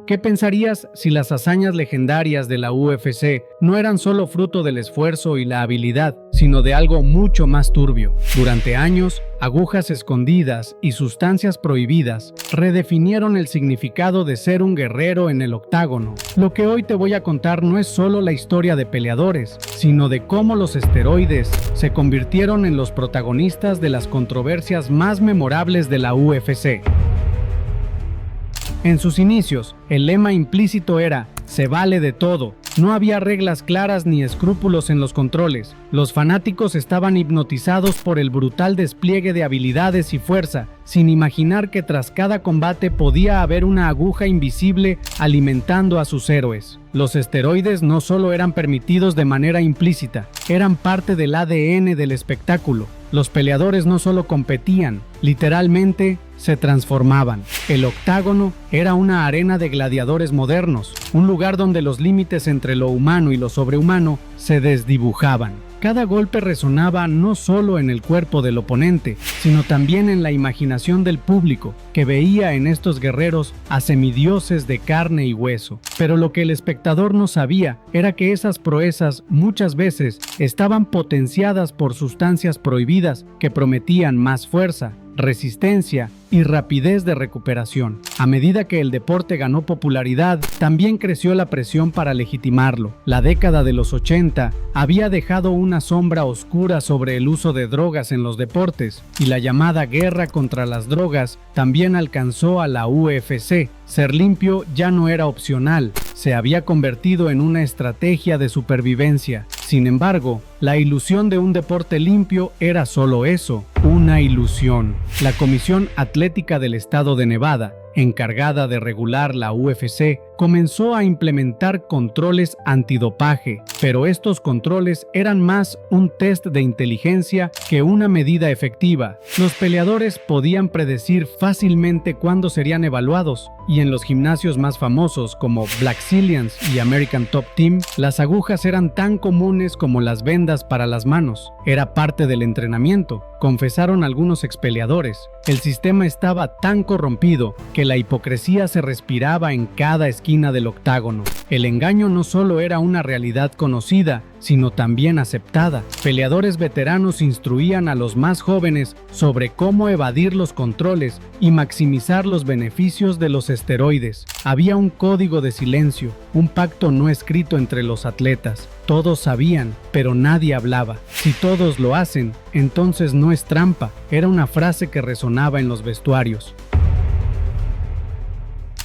¿Qué pensarías si las hazañas legendarias de la UFC no eran solo fruto del esfuerzo y la habilidad, sino de algo mucho más turbio? Durante años, agujas escondidas y sustancias prohibidas redefinieron el significado de ser un guerrero en el octágono. Lo que hoy te voy a contar no es solo la historia de peleadores, sino de cómo los esteroides se convirtieron en los protagonistas de las controversias más memorables de la UFC. En sus inicios, el lema implícito era «se vale de todo». No había reglas claras ni escrúpulos en los controles. Los fanáticos estaban hipnotizados por el brutal despliegue de habilidades y fuerza, sin imaginar que tras cada combate podía haber una aguja invisible alimentando a sus héroes. Los esteroides no solo eran permitidos de manera implícita, eran parte del ADN del espectáculo. Los peleadores no solo competían, literalmente se transformaban. El octágono era una arena de gladiadores modernos, un lugar donde los límites entre lo humano y lo sobrehumano se desdibujaban. Cada golpe resonaba no solo en el cuerpo del oponente, sino también en la imaginación del público, que veía en estos guerreros a semidioses de carne y hueso. Pero lo que el espectador no sabía era que esas proezas muchas veces estaban potenciadas por sustancias prohibidas que prometían más fuerza, resistencia y rapidez de recuperación. A medida que el deporte ganó popularidad, también creció la presión para legitimarlo. La década de los 80 había dejado una sombra oscura sobre el uso de drogas en los deportes, y la llamada guerra contra las drogas también alcanzó a la UFC. Ser limpio ya no era opcional, se había convertido en una estrategia de supervivencia. Sin embargo, la ilusión de un deporte limpio era solo eso, una ilusión. La Comisión Atlética del Estado de Nevada, encargada de regular la UFC, comenzó a implementar controles antidopaje, pero estos controles eran más un test de inteligencia que una medida efectiva. Los peleadores podían predecir fácilmente cuándo serían evaluados, y en los gimnasios más famosos como Blackzilians y American Top Team, las agujas eran tan comunes como las vendas para las manos. Era parte del entrenamiento, confesaron algunos expeleadores. El sistema estaba tan corrompido que la hipocresía se respiraba en cada esquina del octágono. El engaño no solo era una realidad conocida, sino también aceptada. Peleadores veteranos instruían a los más jóvenes sobre cómo evadir los controles y maximizar los beneficios de los esteroides. Había un código de silencio, un pacto no escrito entre los atletas. Todos sabían, pero nadie hablaba. Si todos lo hacen, entonces no es trampa. Era una frase que resonaba en los vestuarios.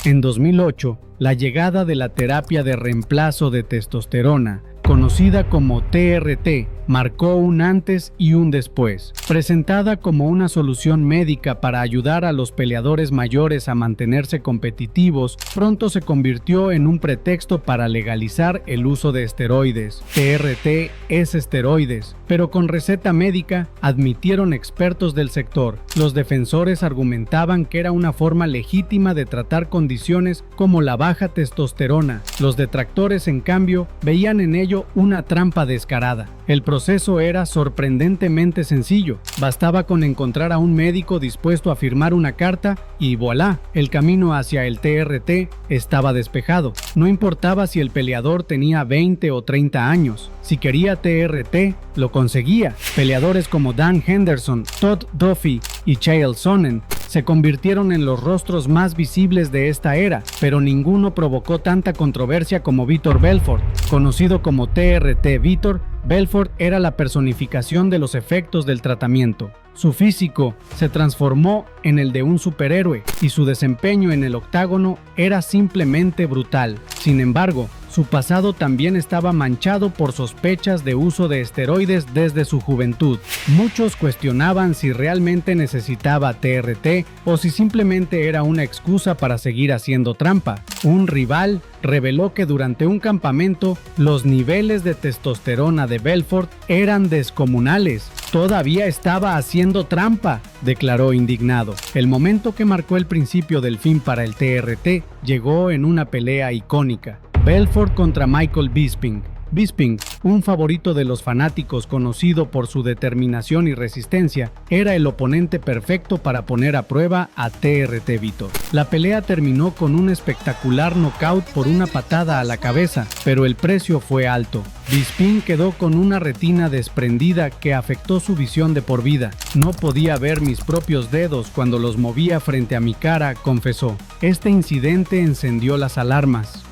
En 2008, la llegada de la terapia de reemplazo de testosterona, conocida como TRT, marcó un antes y un después. Presentada como una solución médica para ayudar a los peleadores mayores a mantenerse competitivos, pronto se convirtió en un pretexto para legalizar el uso de esteroides. TRT es esteroides, pero con receta médica, admitieron expertos del sector. Los defensores argumentaban que era una forma legítima de tratar condiciones como la baja testosterona. Los detractores, en cambio, veían en ello una trampa descarada. El proceso era sorprendentemente sencillo. Bastaba con encontrar a un médico dispuesto a firmar una carta y ¡voilá! El camino hacia el TRT estaba despejado. No importaba si el peleador tenía 20 o 30 años. Si quería TRT, lo conseguía. Peleadores como Dan Henderson, Todd Duffy y Chael Sonnen se convirtieron en los rostros más visibles de esta era, pero ninguno provocó tanta controversia como Vitor Belfort. Conocido como TRT Vitor, Belfort era la personificación de los efectos del tratamiento. Su físico se transformó en el de un superhéroe y su desempeño en el octágono era simplemente brutal. Sin embargo, su pasado también estaba manchado por sospechas de uso de esteroides desde su juventud. Muchos cuestionaban si realmente necesitaba TRT o si simplemente era una excusa para seguir haciendo trampa. Un rival reveló que durante un campamento los niveles de testosterona de Belfort eran descomunales. «Todavía estaba haciendo trampa», declaró indignado. El momento que marcó el principio del fin para el TRT llegó en una pelea icónica. Belfort contra Michael Bisping. Bisping, un favorito de los fanáticos conocido por su determinación y resistencia, era el oponente perfecto para poner a prueba a TRT Vitor. La pelea terminó con un espectacular knockout por una patada a la cabeza, pero el precio fue alto. Bisping quedó con una retina desprendida que afectó su visión de por vida. No podía ver mis propios dedos cuando los movía frente a mi cara, confesó. Este incidente encendió las alarmas.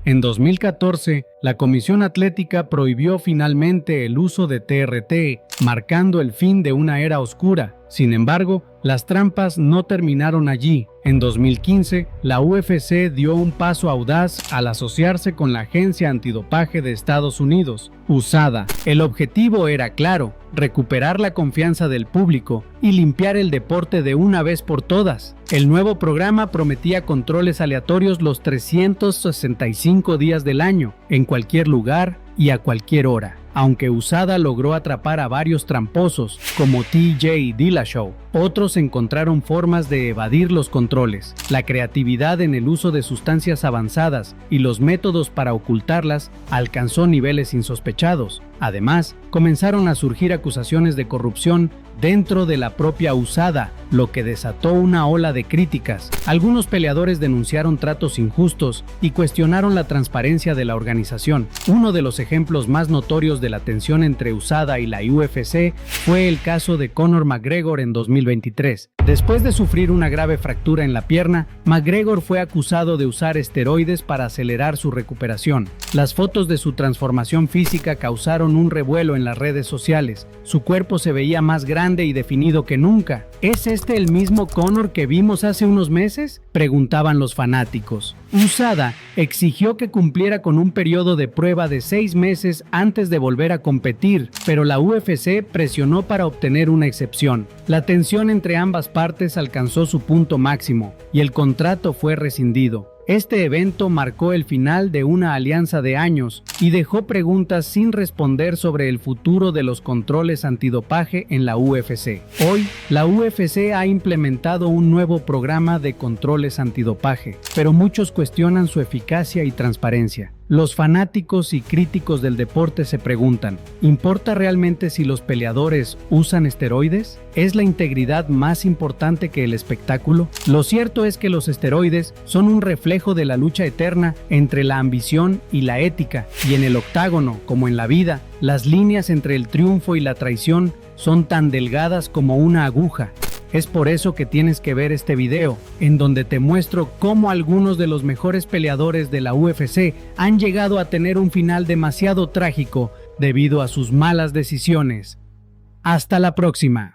En 2014, la Comisión Atlética prohibió finalmente el uso de TRT, marcando el fin de una era oscura. Sin embargo, las trampas no terminaron allí. En 2015, la UFC dio un paso audaz al asociarse con la Agencia Antidopaje de Estados Unidos, USADA. El objetivo era claro: recuperar la confianza del público y limpiar el deporte de una vez por todas. El nuevo programa prometía controles aleatorios los 365 días del año, en cualquier lugar y a cualquier hora. Aunque USADA logró atrapar a varios tramposos, como TJ Dillashaw, otros encontraron formas de evadir los controles. La creatividad en el uso de sustancias avanzadas y los métodos para ocultarlas alcanzó niveles insospechados. Además, comenzaron a surgir acusaciones de corrupción dentro de la propia USADA, lo que desató una ola de críticas. Algunos peleadores denunciaron tratos injustos y cuestionaron la transparencia de la organización. Uno de los ejemplos más notorios de la tensión entre USADA y la UFC fue el caso de Conor McGregor en 2023. Después de sufrir una grave fractura en la pierna, McGregor fue acusado de usar esteroides para acelerar su recuperación. Las fotos de su transformación física causaron un revuelo en las redes sociales. Su cuerpo se veía más grande y definido que nunca. ¿Es este el mismo Conor que vimos hace unos meses?, preguntaban los fanáticos. USADA exigió que cumpliera con un periodo de prueba de 6 meses antes de volver a competir, pero la UFC presionó para obtener una excepción. La tensión entre ambas partes alcanzó su punto máximo y el contrato fue rescindido. Este evento marcó el final de una alianza de años y dejó preguntas sin responder sobre el futuro de los controles antidopaje en la UFC. Hoy, la UFC ha implementado un nuevo programa de controles antidopaje, pero muchos cuestionan su eficacia y transparencia. Los fanáticos y críticos del deporte se preguntan: ¿importa realmente si los peleadores usan esteroides? ¿Es la integridad más importante que el espectáculo? Lo cierto es que los esteroides son un reflejo de la lucha eterna entre la ambición y la ética, y en el octágono, como en la vida, las líneas entre el triunfo y la traición son tan delgadas como una aguja. Es por eso que tienes que ver este video, en donde te muestro cómo algunos de los mejores peleadores de la UFC han llegado a tener un final demasiado trágico debido a sus malas decisiones. Hasta la próxima.